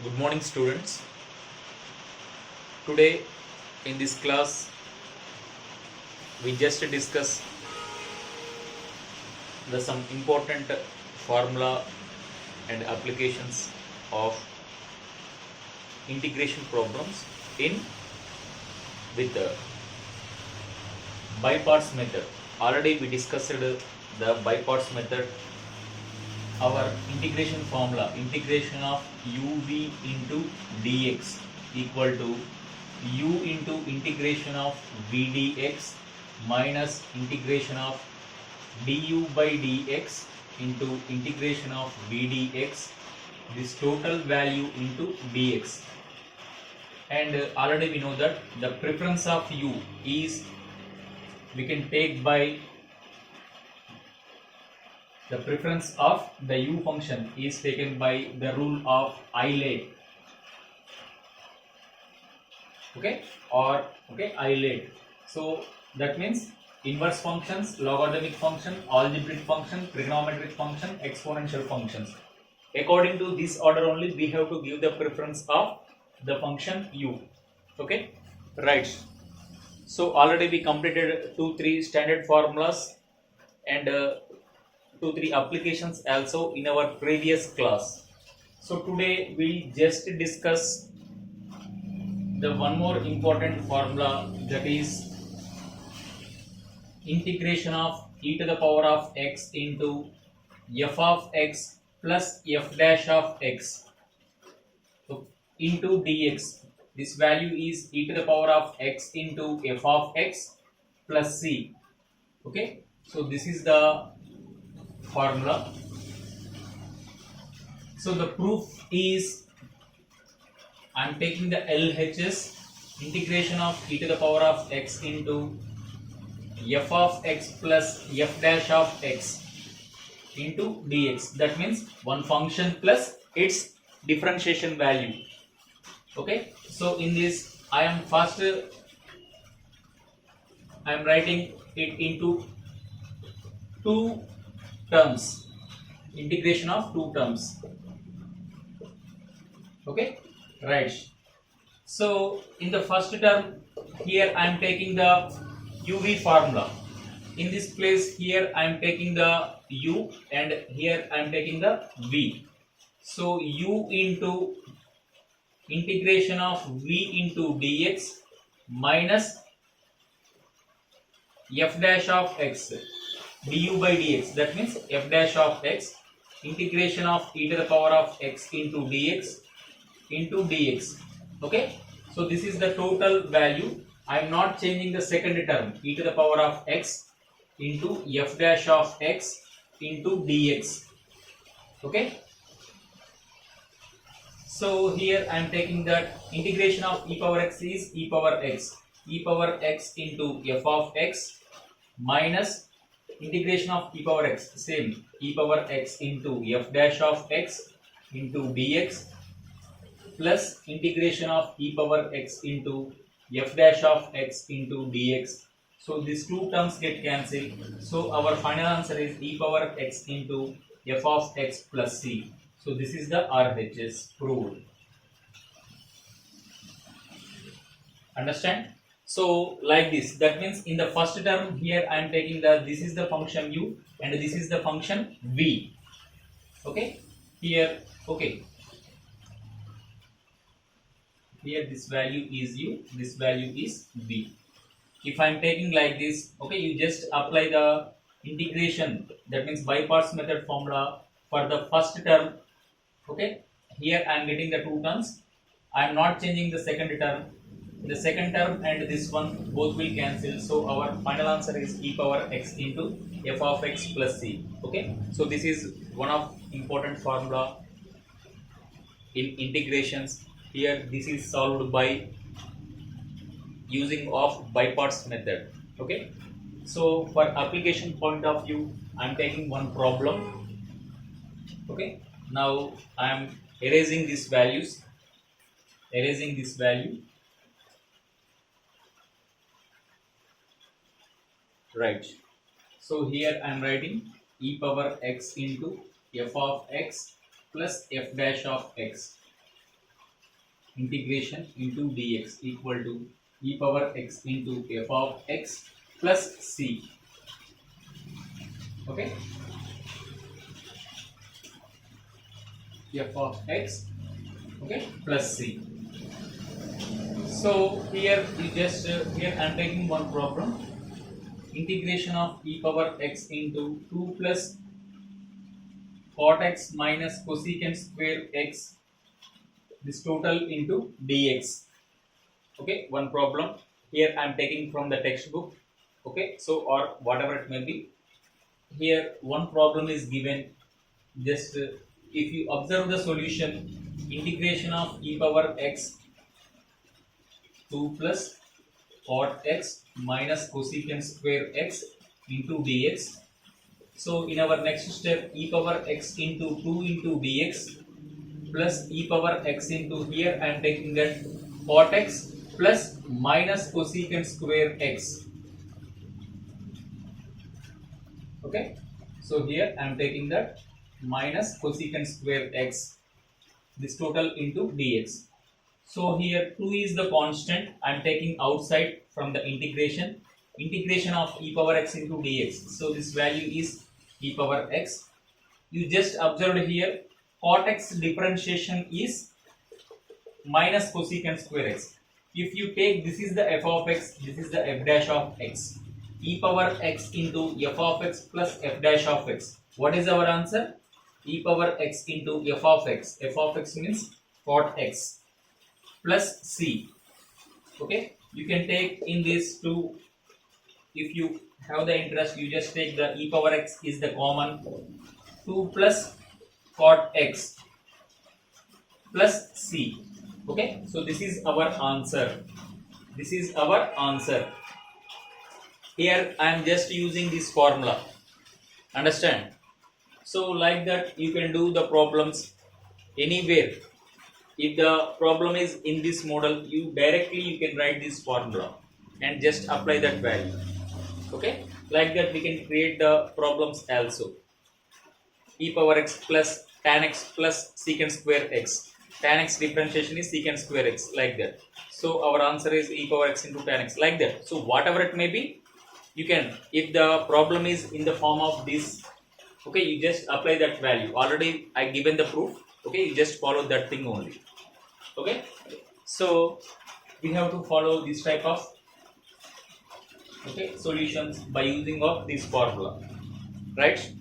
Good morning, students. Today in this class we just discuss the some important formula and applications of integration problems in with the by parts method. Already we discussed the by parts method. Our integration formula, integration of uv into dx equal to u into integration of v dx minus integration of du by dx into integration of v dx, this total value into dx. And already we know that the preference of u is we can take by the preference of the u function is taken by the rule of Euler, Euler. So that means inverse functions, logarithmic function, algebraic function, trigonometric function, exponential functions. According to this order only we have to give the preference of the function u. Okay, right. So already we completed 2-3 standard formulas and 2-3 applications also in our previous class. So today we just discuss the one more important formula, that is integration of e to the power of x into f of x plus f dash of x, so into dx. This value is e to the power of x into f of x plus c. Okay, so this is the formula. So the proof is I am taking the LHS, integration of e to the power of x into f of x plus f dash of x into dx. That means one function plus its differentiation value. Okay, so in this I am writing it into two terms, integration of two terms. Okay, right. So in the first term here I am taking the uv formula. In this place here I am taking the u and here I am taking the v. So u into integration of v into dx minus f dash of x du by dx, that means f dash of x integration of e to the power of x into dx into dx. Okay, so this is the total value. I am not changing the second term, e to the power of x into f dash of x into dx. Okay, so here I am taking that integration of e power x is e power x into f of x minus integration of e power x, same, e power x into f dash of x into dx plus integration of e power x into f dash of x into dx. So these two terms get cancelled. So our final answer is e power x into f of x plus c. So this is the RHS proved. Understand? So like this, that means in the first term here I am taking this is the function u and this is the function v. Okay, here, okay, here this value is u, this value is v. If I am taking like this, okay, you just apply the integration, that means by parts method formula for the first term. Okay, here I am getting the two terms. I am not changing the second term. The second term and this one both will cancel. So our final answer is e power x into f of x plus c. Okay, so this is one of important formula in integrations. Here this is solved by using of by parts method. Okay, so for application point of view I am taking one problem. Okay, now I am erasing these values, erasing this value. Right, so here I am writing e power x into f of x plus f dash of x. integration into dx equal to e power x into f of x plus c. Okay, f of x, okay, plus c. So here you just here I am taking one problem. Integration of e power x into 2 plus cot x minus cosecant square x, this total into dx. Okay, one problem here I am taking from the textbook. Okay, so or whatever it may be. Here one problem is given. Just if you observe the solution, integration of e power x 2 plus cot x minus cosecant square x into dx. So in our next step, e power x into 2 into dx plus e power x into here I am taking that cot x plus minus cosecant square x. Okay, so here I am taking that minus cosecant square x, this total into dx. So here 2 is the constant I am taking outside from the integration of e power x into dx. So this value is e power x. You just observed here cot x differentiation is minus cosecant square x. If you take this is the f of x, this is the f dash of x, e power x into f of x plus f dash of x. What is our answer? E power x into f of x. F of x means cot x plus c. Okay, you can take in this two. If you have the interest, you just take the e power x is the common, 2 plus cot x plus c. Okay, so this is our answer. This is our answer. Here I am just using this formula. Understand? So like that you can do the problems anywhere. If the problem is in this model, you can write this formula and just apply that value. Okay, like that we can create the problems also. E power x plus tan x plus secant square x. Tan x differentiation is secant square x, like that. So our answer is e power x into tan x, like that. So whatever it may be, you can, if the problem is in the form of this, okay, you just apply that value. Already I given the proof. Okay, you just follow that thing only. Okay, so we have to follow this type of solutions by using of this formula, right?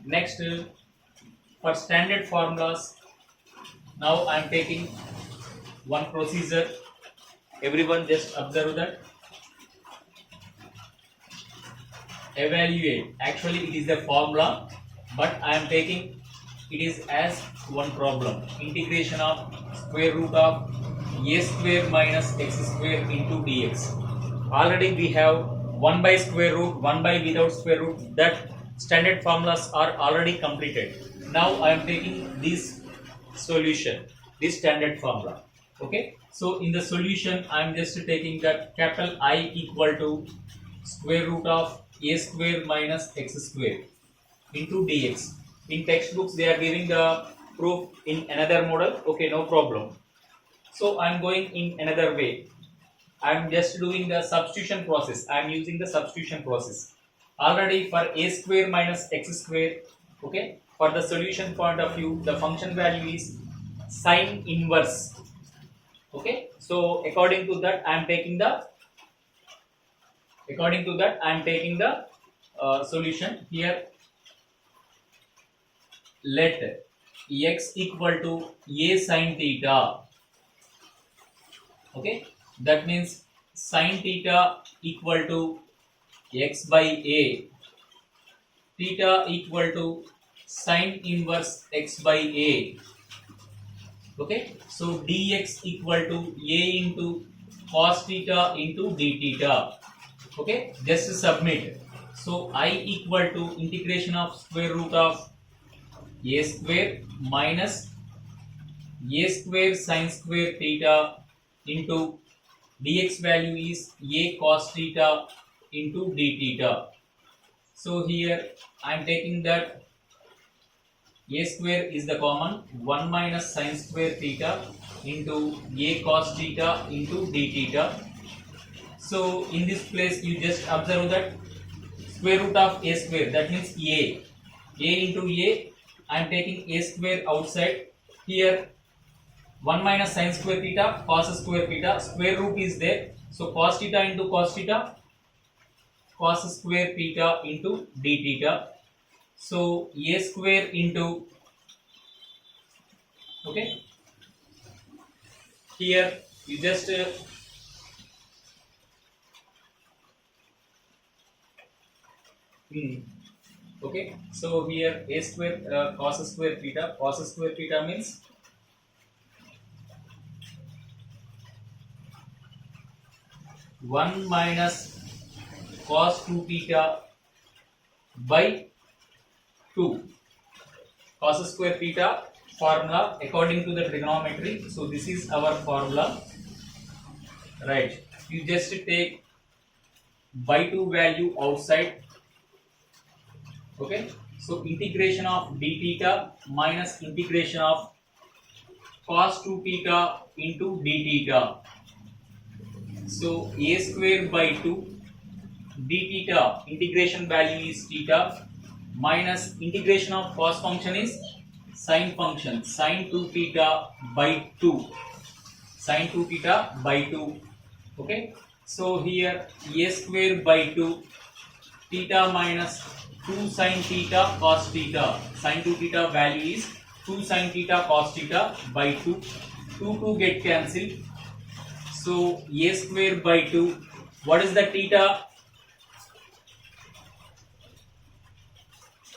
Next, for standard formulas, now I am taking one procedure. Everyone just observe that. Evaluate. Actually, it is a formula, but I am taking it is as one problem. Integration of square root of a square minus x square into dx. Already we have 1 by square root, 1 by without square root. That standard formulas are already completed. Now I am taking this solution, this standard formula. Okay, so in the solution I am just taking that capital I equal to square root of a square minus x square into dx. In textbooks they are giving the proof in another model. Okay, no problem. So I am going in another way. I am just doing the substitution process. I am using the substitution process. Already for a square minus x square, okay, for the solution point of view, the function value is sine inverse. Okay, so according to that I am taking the solution here. Let x equal to a sine theta. Okay, that means sine theta equal to x by a, theta equal to sine inverse x by a. Okay, so dx equal to a into cos theta into d theta. Okay, just submit. So I equal to integration of square root of a square minus a square sine square theta into dx value is a cos theta into d theta. So here I am taking that a square is the common, 1 minus sine square theta into a cos theta into d theta. So in this place you just observe that square root of a square, that means a into a, I am taking a square outside. Here 1 minus sin square theta cos square theta, square root is there, so cos theta into cos theta, cos square theta into d theta. So a square into, okay, here you just okay, so here a square cos square theta means one minus cos 2 theta by 2. Cos square theta formula according to the trigonometry. So this is our formula, right? You just take by 2 value outside. Okay, so integration of d theta minus integration of cos 2 theta into d theta. So a square by 2 d theta integration value is theta minus integration of cos function is sin function, sin 2 theta by 2, sin 2 theta by 2. Okay, so here a square by 2 theta minus 2 sin theta cos theta, sin 2 theta value is 2 sin theta cos theta by 2, 2 get cancelled. So a square by 2, what is the theta?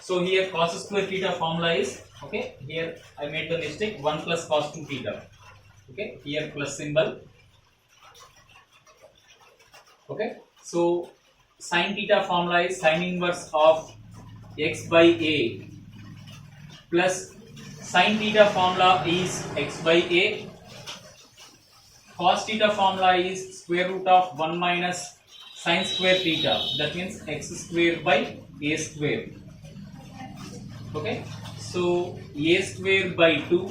So here cos square theta formula is, okay, here I made the mistake, 1 plus cos 2 theta. Okay, here plus symbol. Okay, so sin theta formula is sin inverse of x by a, plus sin theta formula is x by a, cos theta formula is square root of 1 minus sin square theta, that means x square by a square. Okay, so a square by 2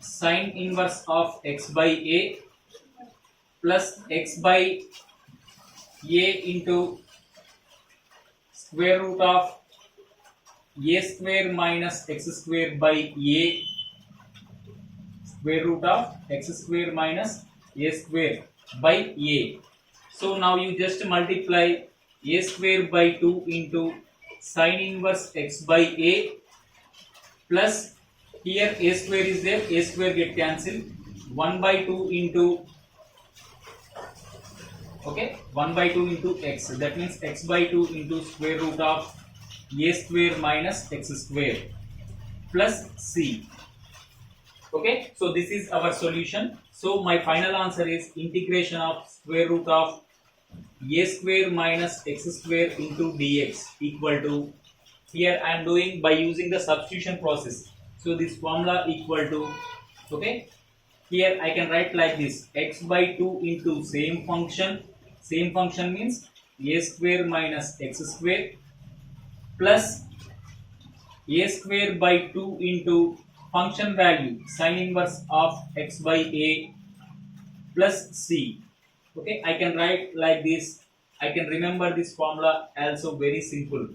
sin inverse of x by a plus x by a into square root of a square minus x square by a, square root of x square minus a square by a. So now you just multiply a square by 2 into sin inverse x by a, plus here a square is there, a square get cancelled, 1 by 2 into, okay, 1 by 2 into x, that means x by 2 into square root of a square minus x square plus c. Okay, so this is our solution. So my final answer is integration of square root of a square minus x square into dx equal to, here I am doing by using the substitution process. So this formula equal to, okay, here I can write like this, x by 2 into same function means a square minus x square plus a square by 2 into function value sin inverse of x by a plus c. Okay, I can write like this, I can remember this formula also very simple,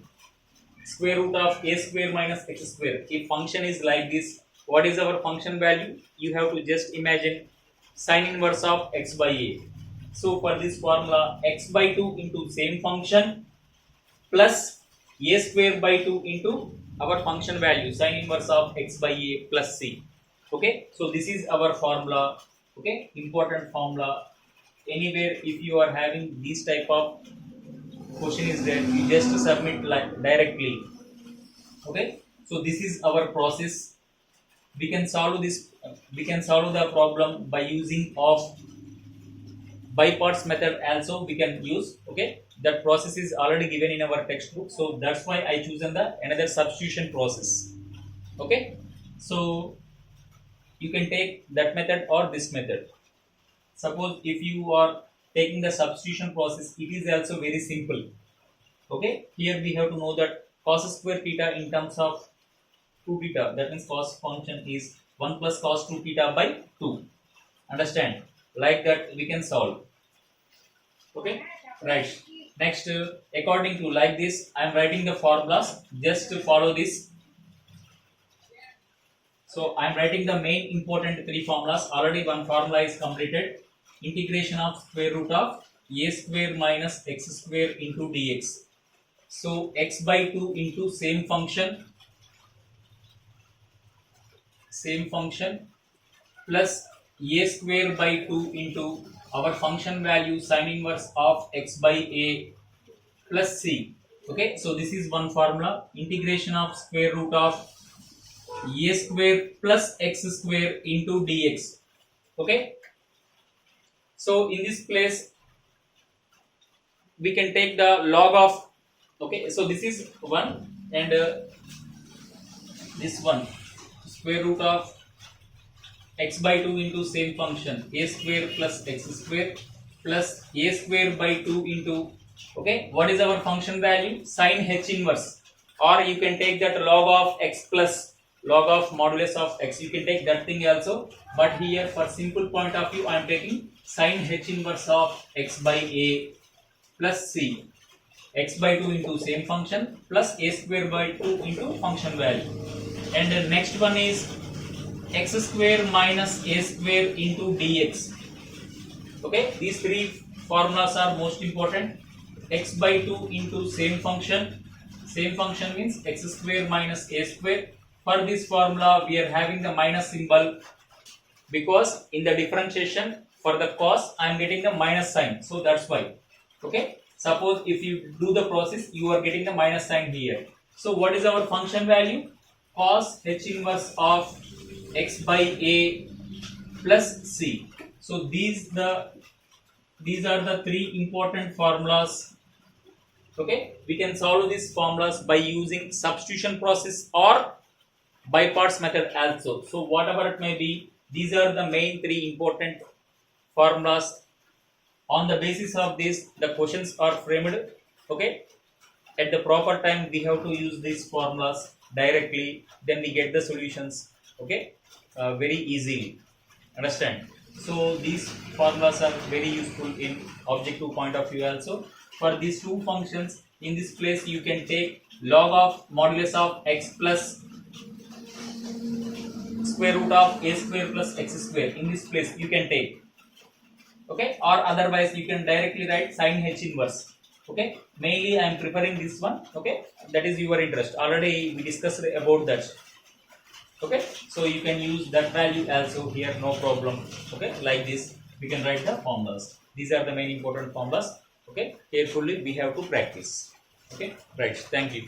square root of a square minus x square. If function is like this, what is our function value? You have to just imagine sin inverse of x by a. So for this formula, x by 2 into same function plus a square by 2 into our function value sin inverse of x by a plus c. Okay, so this is our formula. Okay, important formula. Anywhere if you are having this type of question is there, you just submit like directly. Okay, so this is our process. We can solve this, we can solve the problem by using of by parts method also we can use. Okay, that process is already given in our textbook, so that's why I chosen the another substitution process. Okay, so you can take that method or this method. Suppose if you are taking the substitution process, it is also very simple. Okay, here we have to know that cos square theta in terms of 2 theta, that means cos function is 1 plus cos 2 theta by 2. Understand? Like that we can solve. Okay, right. Next, according to like this, I am writing the formulas. Just to follow this. So I am writing the main important three formulas. Already one formula is completed. Integration of square root of a square minus x square into dx. So x by 2 into same function plus a square by 2 into our function value sin inverse of x by a plus c. Okay, so this is one formula. Integration of square root of a square plus x square into dx. Okay, so in this place we can take the log of, okay, so this is one, and this one, square root of x by 2 into same function a square plus x square plus a square by 2 into, okay, what is our function value? Sin h inverse, or you can take that log of x plus log of modulus of x, you can take that thing also, but here for simple point of view I am taking sin h inverse of x by a plus c, x by 2 into same function plus a square by 2 into function value, and the next one is x square minus a square into dx. Okay, these three formulas are most important. X by 2 into same function means x square minus a square. For this formula we are having the minus symbol because in the differentiation for the cos I am getting the minus sign, so that's why. Okay, suppose if you do the process you are getting the minus sign here. So what is our function value? Cos h inverse of x by a plus c. So these are the three important formulas. Okay, we can solve these formulas by using substitution process or by parts method also. So whatever it may be, these are the main three important formulas. On the basis of this the questions are framed. Okay, at the proper time we have to use these formulas directly, then we get the solutions. Okay, very easily. Understand? So these formulas are very useful in objective point of view also. For these two functions, in this place you can take log of modulus of x plus square root of a square plus x square. In this place you can take. Okay, or otherwise you can directly write sin h inverse. Okay, mainly I am preferring this one. Okay, that is your interest. Already we discussed about that. Okay, so you can use that value also here, no problem. Okay, like this we can write the formulas. These are the main important formulas. Okay, carefully we have to practice. Okay, right, thank you.